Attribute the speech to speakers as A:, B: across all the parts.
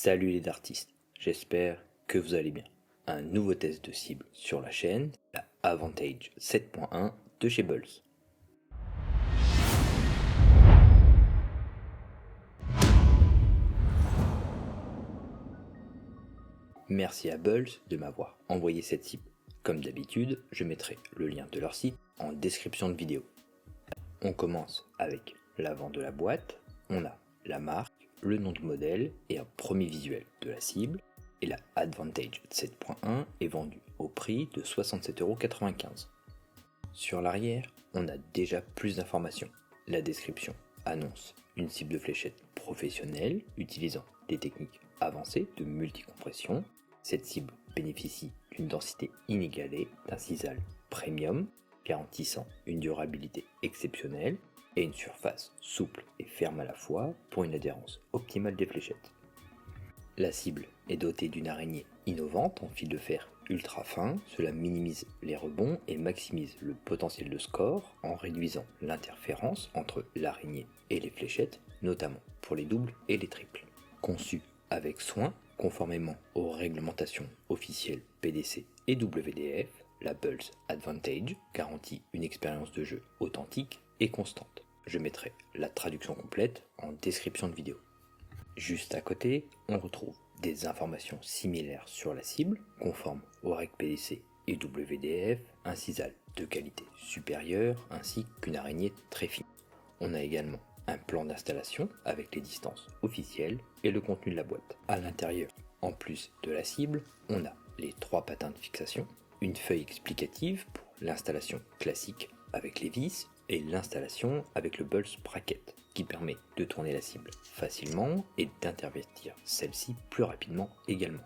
A: Salut les artistes, j'espère que vous allez bien. Un nouveau test de cible sur la chaîne, la Avantage 7.1 de chez Bulls. Merci à Bulls de m'avoir envoyé cette cible. Comme d'habitude, je mettrai le lien de leur site en description de vidéo. On commence avec l'avant de la boîte, on a la marque, le nom du modèle et un premier visuel de la cible. Et la Advantage 7.1 est vendue au prix de 67,95 €. Sur l'arrière, on a déjà plus d'informations. La description annonce une cible de fléchette professionnelle utilisant des techniques avancées de multicompression. Cette cible bénéficie d'une densité inégalée, d'un sisal premium, garantissant une durabilité exceptionnelle et une surface souple et ferme à la fois pour une adhérence optimale des fléchettes. La cible est dotée d'une araignée innovante en fil de fer ultra fin, cela minimise les rebonds et maximise le potentiel de score en réduisant l'interférence entre l'araignée et les fléchettes, notamment pour les doubles et les triples. Conçue avec soin, conformément aux réglementations officielles PDC et WDF, la Bulls Advantage garantit une expérience de jeu authentique et constante. Je mettrai la traduction complète en description de vidéo. Juste à côté, on retrouve des informations similaires sur la cible, conformes aux règles PDC et WDF, un sisal de qualité supérieure ainsi qu'une araignée très fine. On a également un plan d'installation avec les distances officielles et le contenu de la boîte. À l'intérieur, en plus de la cible, on a les 3 patins de fixation, une feuille explicative pour l'installation classique avec les vis et l'installation avec le Bulls Bracket qui permet de tourner la cible facilement et d'intervertir celle-ci plus rapidement également.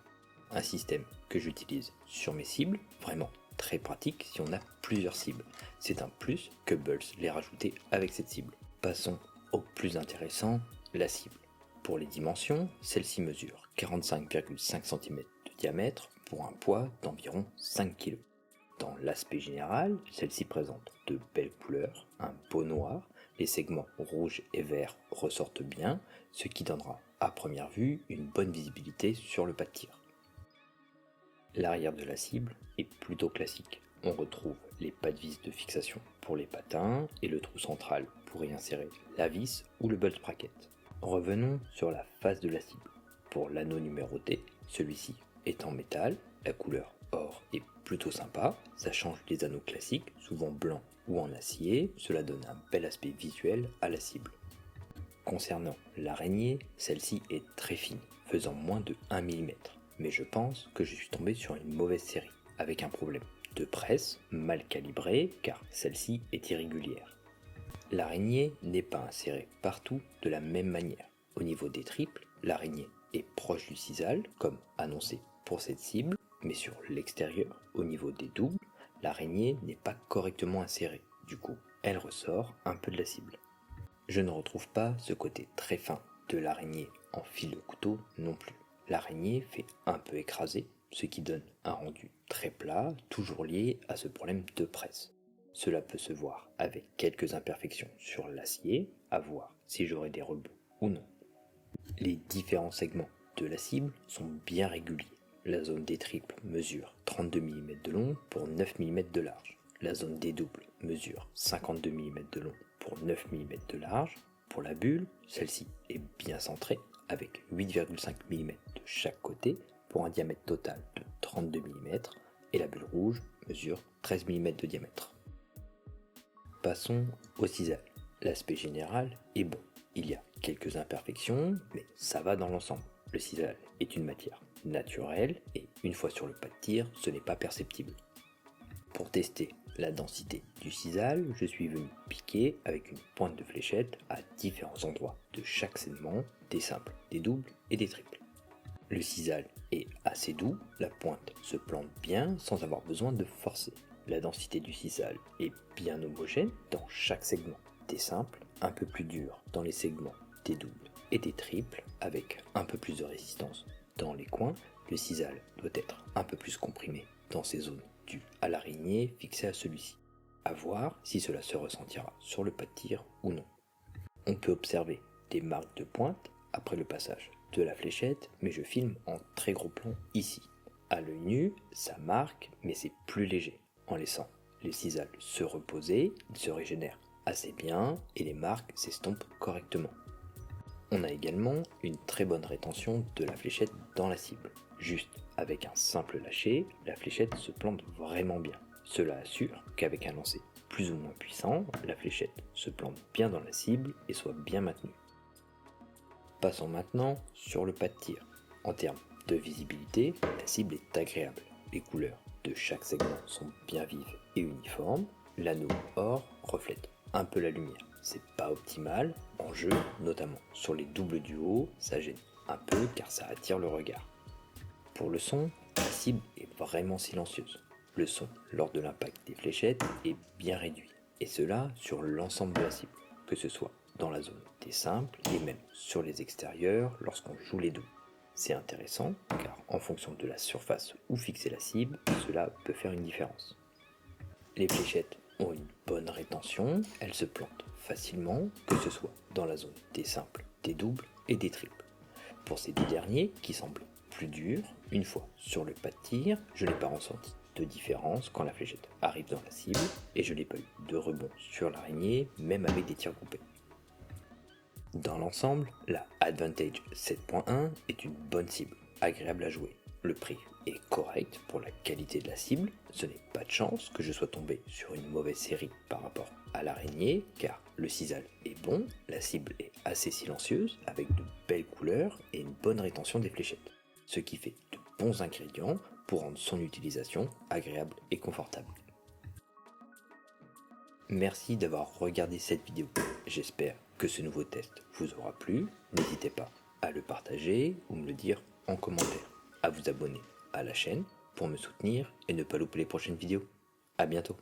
A: Un système que j'utilise sur mes cibles, vraiment très pratique si on a plusieurs cibles. C'est un plus que Bulls l'ait rajouté avec cette cible. Passons au plus intéressant, la cible. Pour les dimensions, celle-ci mesure 45,5 cm de diamètre pour un poids d'environ 5 kg. Dans l'aspect général, celle-ci présente de belles couleurs, un beau noir, les segments rouge et vert ressortent bien, ce qui donnera à première vue une bonne visibilité sur le pas de tir. L'arrière de la cible est plutôt classique. On retrouve les pas de vis de fixation pour les patins et le trou central pour y insérer la vis ou le Bulls Bracket. Revenons sur la face de la cible. Pour l'anneau numéroté, celui-ci est en métal, la couleur or est plutôt sympa, ça change des anneaux classiques, souvent blancs ou en acier, cela donne un bel aspect visuel à la cible. Concernant l'araignée, celle-ci est très fine, faisant moins de 1 mm, mais je pense que je suis tombé sur une mauvaise série, avec un problème de presse mal calibré car celle-ci est irrégulière. L'araignée n'est pas insérée partout de la même manière. Au niveau des triples, l'araignée est proche du sisal, comme annoncé pour cette cible, mais sur l'extérieur, au niveau des doubles, l'araignée n'est pas correctement insérée. Du coup, elle ressort un peu de la cible. Je ne retrouve pas ce côté très fin de l'araignée en fil de couteau non plus. L'araignée fait un peu écraser, ce qui donne un rendu très plat, toujours lié à ce problème de presse. Cela peut se voir avec quelques imperfections sur l'acier, à voir si j'aurai des rebonds ou non. Les différents segments de la cible sont bien réguliers. La zone des triples mesure 32 mm de long pour 9 mm de large. La zone des doubles mesure 52 mm de long pour 9 mm de large. Pour la bulle, celle-ci est bien centrée avec 8,5 mm de chaque côté pour un diamètre total de 32 mm et la bulle rouge mesure 13 mm de diamètre. Passons au sisal. L'aspect général est bon. Il y a quelques imperfections, mais ça va dans l'ensemble. Le sisal est une matière naturelle et une fois sur le pas de tir, ce n'est pas perceptible. Pour tester la densité du sisal, je suis venu piquer avec une pointe de fléchette à différents endroits de chaque segment, des simples, des doubles et des triples. Le sisal est assez doux, la pointe se plante bien sans avoir besoin de forcer. La densité du sisal est bien homogène dans chaque segment, des simples un peu plus durs dans les segments des doubles et des triples avec un peu plus de résistance dans les coins. Le sisal doit être un peu plus comprimé dans ces zones dues à l'araignée fixée à celui-ci. À voir si cela se ressentira sur le pas de tir ou non. On peut observer des marques de pointe après le passage de la fléchette, mais je filme en très gros plan ici. À l'œil nu, ça marque, mais c'est plus léger. En laissant les cisales se reposer, ils se régénèrent assez bien et les marques s'estompent correctement. On a également une très bonne rétention de la fléchette dans la cible. Juste avec un simple lâcher, la fléchette se plante vraiment bien. Cela assure qu'avec un lancer plus ou moins puissant, la fléchette se plante bien dans la cible et soit bien maintenue. Passons maintenant sur le pas de tir. En termes de visibilité, la cible est agréable. Les couleurs de chaque segment sont bien vives et uniformes. L'anneau or reflète un peu la lumière. C'est pas optimal. En jeu, notamment sur les doubles du haut, ça gêne un peu car ça attire le regard. Pour le son, la cible est vraiment silencieuse. Le son lors de l'impact des fléchettes est bien réduit, et cela sur l'ensemble de la cible, que ce soit dans la zone des simples et même sur les extérieurs lorsqu'on joue les deux. C'est intéressant car en fonction de la surface où fixer la cible, cela peut faire une différence. Les fléchettes ont une bonne rétention, elles se plantent facilement, que ce soit dans la zone des simples, des doubles et des triples. Pour ces deux derniers, qui semblent plus durs, une fois sur le pas de tir, je n'ai pas ressenti de différence quand la fléchette arrive dans la cible et je n'ai pas eu de rebond sur l'araignée, même avec des tirs groupés. Dans l'ensemble, la Advantage 7.1 est une bonne cible, agréable à jouer. Le prix est correct pour la qualité de la cible, ce n'est pas de chance que je sois tombé sur une mauvaise série par rapport à l'araignée, car le sisal est bon, la cible est assez silencieuse, avec de belles couleurs et une bonne rétention des fléchettes, ce qui fait de bons ingrédients pour rendre son utilisation agréable et confortable. Merci d'avoir regardé cette vidéo, j'espère que ce nouveau test vous aura plu, n'hésitez pas à le partager ou me le dire en commentaire, à vous abonner à la chaîne pour me soutenir et ne pas louper les prochaines vidéos. A bientôt.